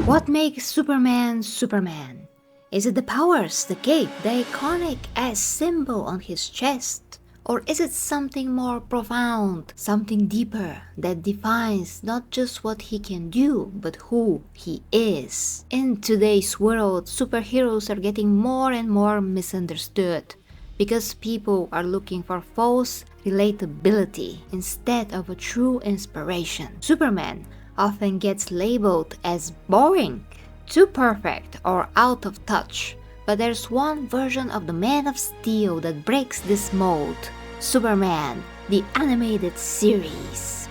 What makes Superman Superman? Is it the powers, the cape, the iconic S symbol on his chest? Or is it something more profound, something deeper that defines not just what he can do, but who he is? In today's world, superheroes are getting more and more misunderstood because people are looking for false relatability instead of a true inspiration. Superman often gets labeled as boring, too perfect, or out of touch. But there's one version of the Man of Steel that breaks this mold: Superman, the animated series.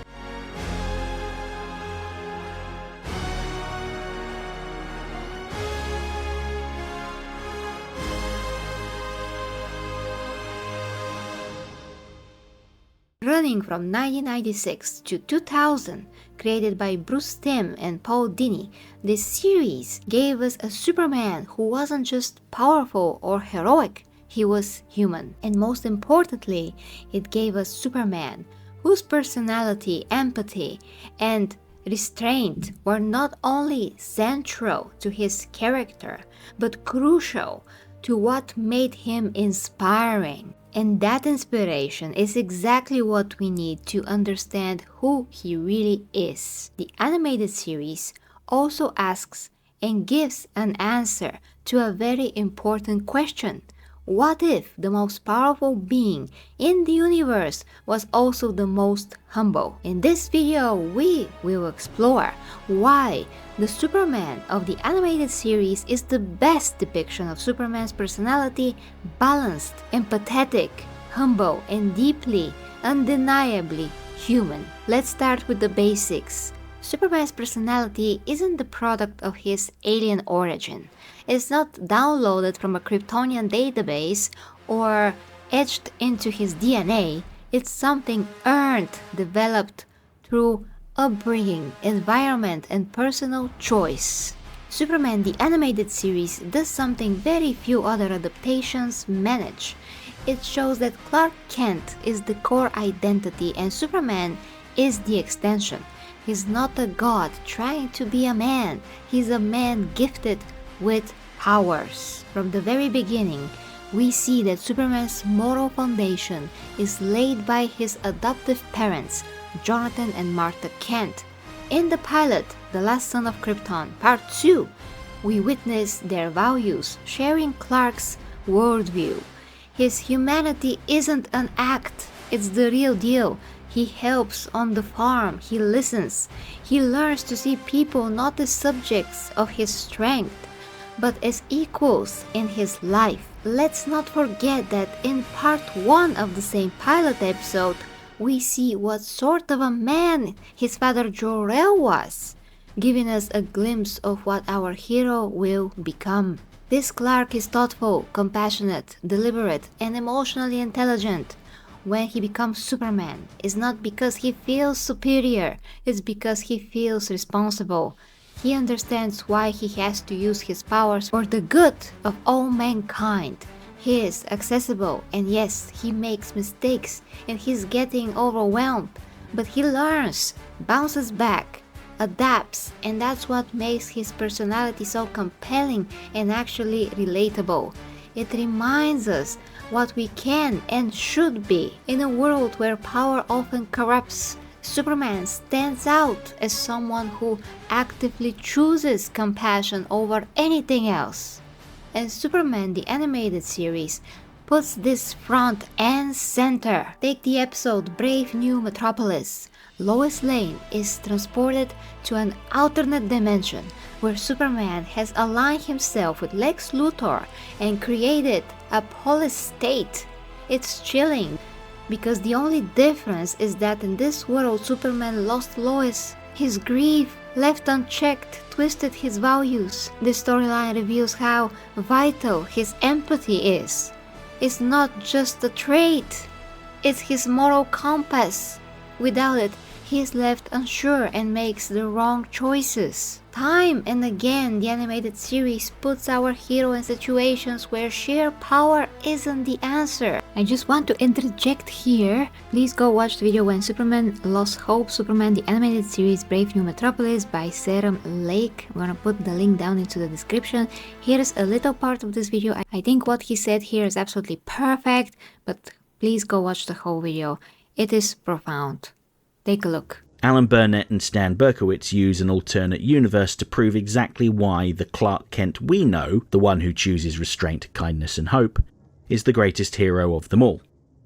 Running from 1996 to 2000, created by Bruce Timm and Paul Dini, this series gave us a Superman who wasn't just powerful or heroic, he was human. And most importantly, it gave us Superman whose personality, empathy, and restraint were not only central to his character, but crucial to what made him inspiring. And that inspiration is exactly what we need to understand who he really is. The animated series also asks and gives an answer to a very important question. What if the most powerful being in the universe was also the most humble? In this video, we will explore why the Superman of the animated series is the best depiction of Superman's personality: balanced, empathetic, humble, and deeply, undeniably human. Let's start with the basics. Superman's personality isn't the product of his alien origin. It's not downloaded from a Kryptonian database or etched into his DNA. It's something earned, developed through upbringing, environment, and personal choice. Superman the animated series does something very few other adaptations manage. It shows that Clark Kent is the core identity and Superman is the extension. He's not a god trying to be a man. He's a man gifted with powers. From the very beginning, we see that Superman's moral foundation is laid by his adoptive parents, Jonathan and Martha Kent. In the pilot, The Last Son of Krypton, Part 2, we witness their values, sharing Clark's worldview. His humanity isn't an act, it's the real deal. He helps on the farm, he listens. He learns to see people not as subjects of his strength, but as equals in his life. Let's not forget that in part 1 of the same pilot episode, we see what sort of a man his father Jor-El was, giving us a glimpse of what our hero will become. This Clark is thoughtful, compassionate, deliberate, and emotionally intelligent. When he becomes Superman, it's not because he feels superior, it's because he feels responsible. He understands why he has to use his powers for the good of all mankind. He is accessible, and yes, he makes mistakes and he's getting overwhelmed, but he learns, bounces back, adapts, and that's what makes his personality so compelling and actually relatable. It reminds us what we can and should be. In a world where power often corrupts, Superman stands out as someone who actively chooses compassion over anything else. And Superman the animated series puts this front and center. Take the episode Brave New Metropolis. Lois Lane is transported to an alternate dimension where Superman has aligned himself with Lex Luthor and created a polis state. It's chilling because the only difference is that in this world Superman lost Lois. His grief, left unchecked, twisted his values. This storyline reveals how vital his empathy is. It's not just a trait, it's his moral compass. Without it, he is left unsure and makes the wrong choices. Time and again, the animated series puts our hero in situations where sheer power isn't the answer. I just want to interject here. Please go watch the video when Superman lost hope. Superman, the animated series Brave New Metropolis by Serum Lake. I'm gonna put the link down into the description. Here's a little part of this video. I think what he said here is absolutely perfect, but please go watch the whole video. It is profound. Take a look. Alan Burnett and Stan Berkowitz use an alternate universe to prove exactly why the Clark Kent we know, the one who chooses restraint, kindness and hope, is the greatest hero of them all.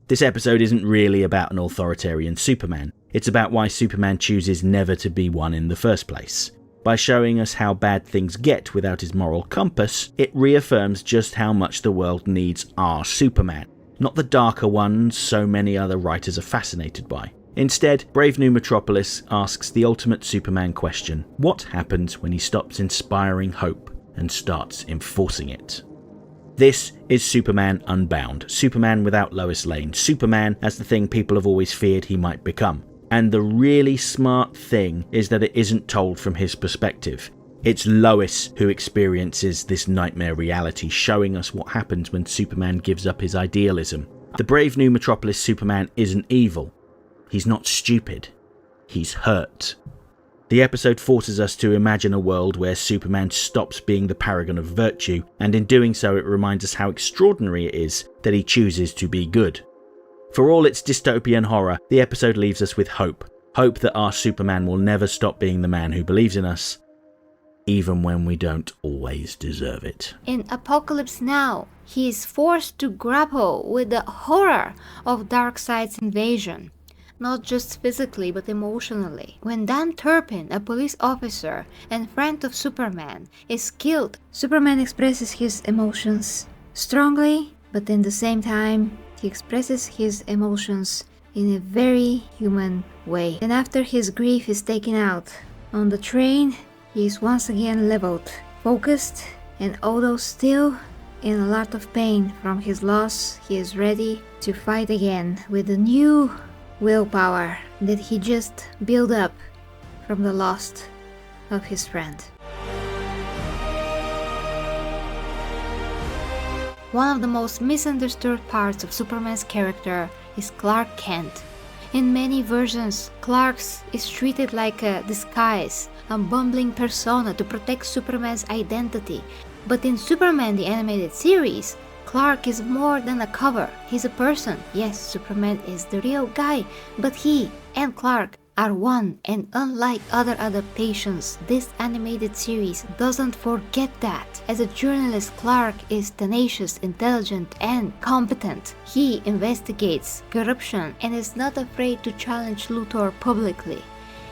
This episode isn't really about an authoritarian Superman. It's about why Superman chooses never to be one in the first place. By showing us how bad things get without his moral compass, it reaffirms just how much the world needs our Superman, not the darker ones so many other writers are fascinated by. Instead, Brave New Metropolis asks the ultimate Superman question: what happens when he stops inspiring hope and starts enforcing it? This is Superman Unbound, Superman without Lois Lane, Superman as the thing people have always feared he might become. And the really smart thing is that it isn't told from his perspective. It's Lois who experiences this nightmare reality, showing us what happens when Superman gives up his idealism. The Brave New Metropolis Superman isn't evil. He's not stupid. He's hurt. The episode forces us to imagine a world where Superman stops being the paragon of virtue, and in doing so it reminds us how extraordinary it is that he chooses to be good. For all its dystopian horror, the episode leaves us with hope. Hope that our Superman will never stop being the man who believes in us, even when we don't always deserve it. In Apocalypse Now, he is forced to grapple with the horror of Darkseid's invasion. Not just physically but emotionally. When Dan Turpin, a police officer and friend of Superman, is killed, Superman expresses his emotions strongly, but in the same time, he expresses his emotions in a very human way. And after his grief is taken out on the train, he is once again leveled, focused, and although still in a lot of pain from his loss, he is ready to fight again with a new willpower that he just built up from the loss of his friend. One of the most misunderstood parts of Superman's character is Clark Kent. In many versions, Clark is treated like a disguise, a bumbling persona to protect Superman's identity. But in Superman the Animated Series, Clark is more than a cover. He's a person. Yes, Superman is the real guy, but he and Clark are one, and unlike other adaptations, this animated series doesn't forget that. As a journalist, Clark is tenacious, intelligent, and competent. He investigates corruption and is not afraid to challenge Luthor publicly.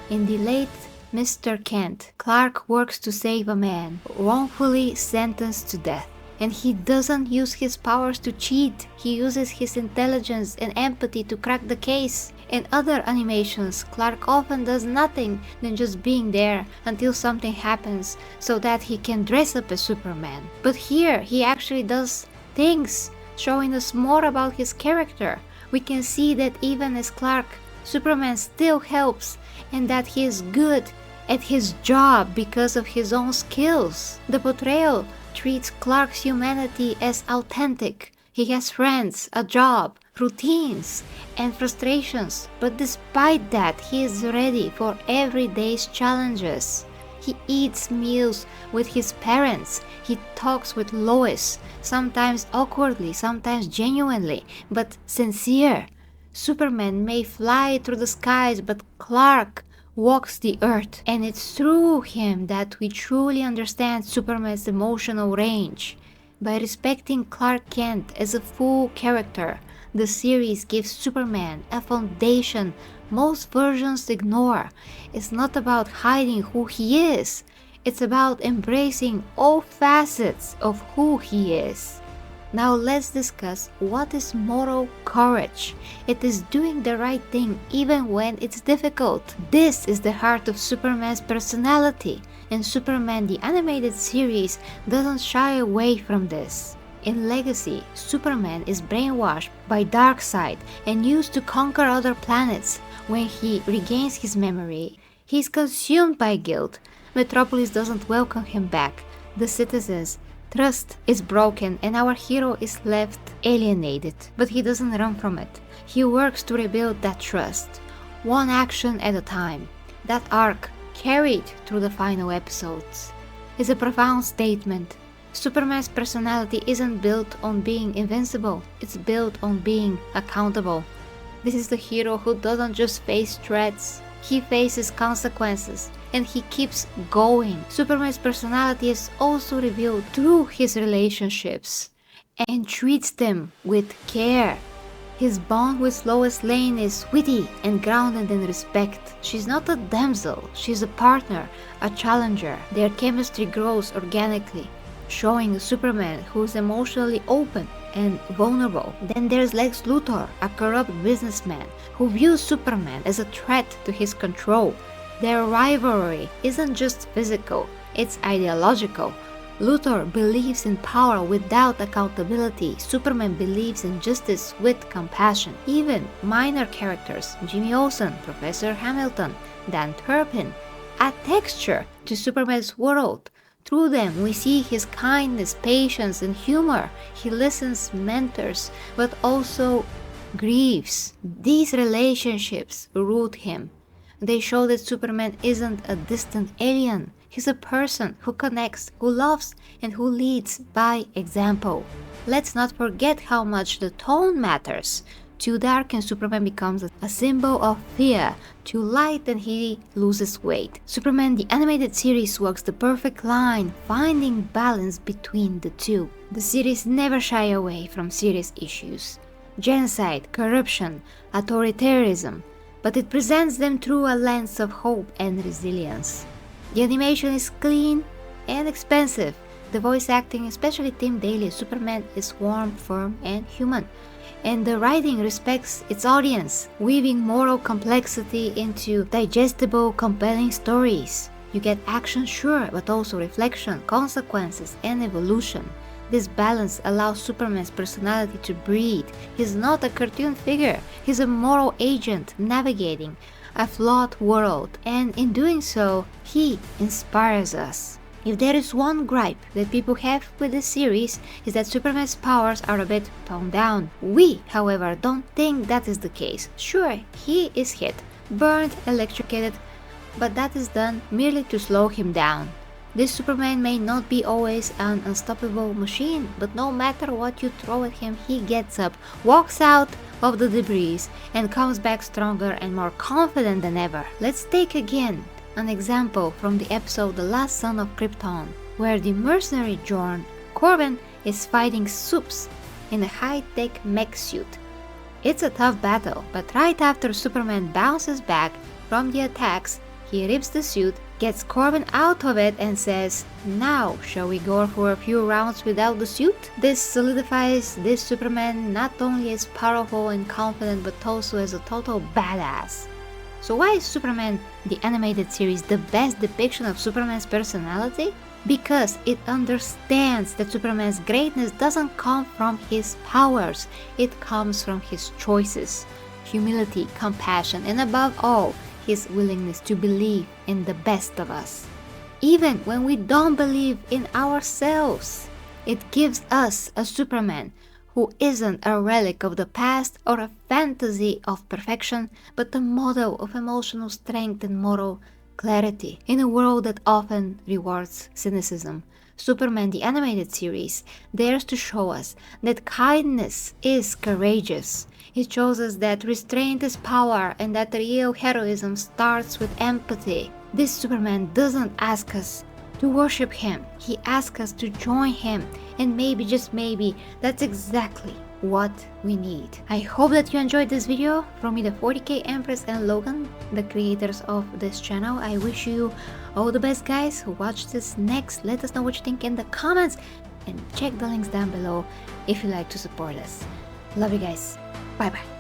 In the late Mr. Kent, Clark works to save a man wrongfully sentenced to death. And he doesn't use his powers to cheat. He uses his intelligence and empathy to crack the case. In other animations, Clark often does nothing than just being there until something happens so that he can dress up as Superman. But here, he actually does things, showing us more about his character. We can see that even as Clark, Superman still helps and that he is good at his job because of his own skills. The portrayal treats Clark's humanity as authentic. He has friends, a job, routines, and frustrations, but despite that, he is ready for everyday's challenges. He eats meals with his parents. He talks with Lois, sometimes awkwardly, sometimes genuinely, but sincere. Superman may fly through the skies, but Clark walks the earth, and it's through him that we truly understand Superman's emotional range. By respecting Clark Kent as a full character, the series gives Superman a foundation most versions ignore. It's not about hiding who he is, it's about embracing all facets of who he is. Now let's discuss what is moral courage. It is doing the right thing even when it's difficult. This is the heart of Superman's personality, and Superman the Animated Series doesn't shy away from this. In Legacy, Superman is brainwashed by Darkseid and used to conquer other planets. When he regains his memory, he is consumed by guilt. Metropolis doesn't welcome him back. The citizens' trust is broken and our hero is left alienated. But he doesn't run from it. He works to rebuild that trust, one action at a time. That arc, carried through the final episodes, is a profound statement. Superman's personality isn't built on being invincible, it's built on being accountable. This is the hero who doesn't just face threats, he faces consequences, and he keeps going. Superman's personality is also revealed through his relationships and treats them with care. His bond with Lois Lane is witty and grounded in respect. She's not a damsel, she's a partner, a challenger. Their chemistry grows organically, showing a Superman who's emotionally open and vulnerable. Then there's Lex Luthor, a corrupt businessman who views Superman as a threat to his control. Their rivalry isn't just physical, it's ideological. Luthor believes in power without accountability. Superman believes in justice with compassion. Even minor characters, Jimmy Olsen, Professor Hamilton, Dan Turpin, add texture to Superman's world. Through them, we see his kindness, patience, and humor. He listens, mentors, but also grieves. These relationships root him. They show that Superman isn't a distant alien. He's a person who connects, who loves, and who leads by example. Let's not forget how much the tone matters. Too dark and Superman becomes a symbol of fear. Too light and he loses weight. Superman the animated series walks the perfect line, finding balance between the two. The series never shy away from serious issues. Genocide, corruption, authoritarianism, but it presents them through a lens of hope and resilience. The animation is clean and expensive. The voice acting, especially Tim Daly, Superman, is warm, firm, and human. And the writing respects its audience, weaving moral complexity into digestible, compelling stories. You get action, sure, but also reflection, consequences, and evolution. This balance allows Superman's personality to breathe. He's not a cartoon figure, he's a moral agent navigating a flawed world, and in doing so, he inspires us. If there is one gripe that people have with this series, is that Superman's powers are a bit toned down. We, however, don't think that is the case. Sure, he is hit, burned, electrocuted, but that is done merely to slow him down. This Superman may not be always an unstoppable machine, but no matter what you throw at him, he gets up, walks out of the debris, and comes back stronger and more confident than ever. Let's take again an example from the episode The Last Son of Krypton, where the mercenary Jorn Corbin is fighting Supes in a high-tech mech suit. It's a tough battle, but right after Superman bounces back from the attacks, he rips the suit, gets Corbin out of it and says, "Now, shall we go for a few rounds without the suit?" This solidifies this Superman not only as powerful and confident, but also as a total badass. So why is Superman the animated series the best depiction of Superman's personality? Because it understands that Superman's greatness doesn't come from his powers, it comes from his choices, humility, compassion, and above all, his willingness to believe in the best of us. Even when we don't believe in ourselves, it gives us a Superman who isn't a relic of the past or a fantasy of perfection, but a model of emotional strength and moral clarity. In a world that often rewards cynicism, Superman the animated series dares to show us that kindness is courageous. It shows us that restraint is power and that real heroism starts with empathy. This Superman doesn't ask us to worship him, he asks us to join him, and maybe, just maybe, that's exactly what we need. I hope that you enjoyed this video. From me, the 40K Empress, and Logan, the creators of this channel. I wish you all the best, guys, who watch this next. Let us know what you think in the comments, and check the links down below if you like to support us. Love you guys. Bye bye.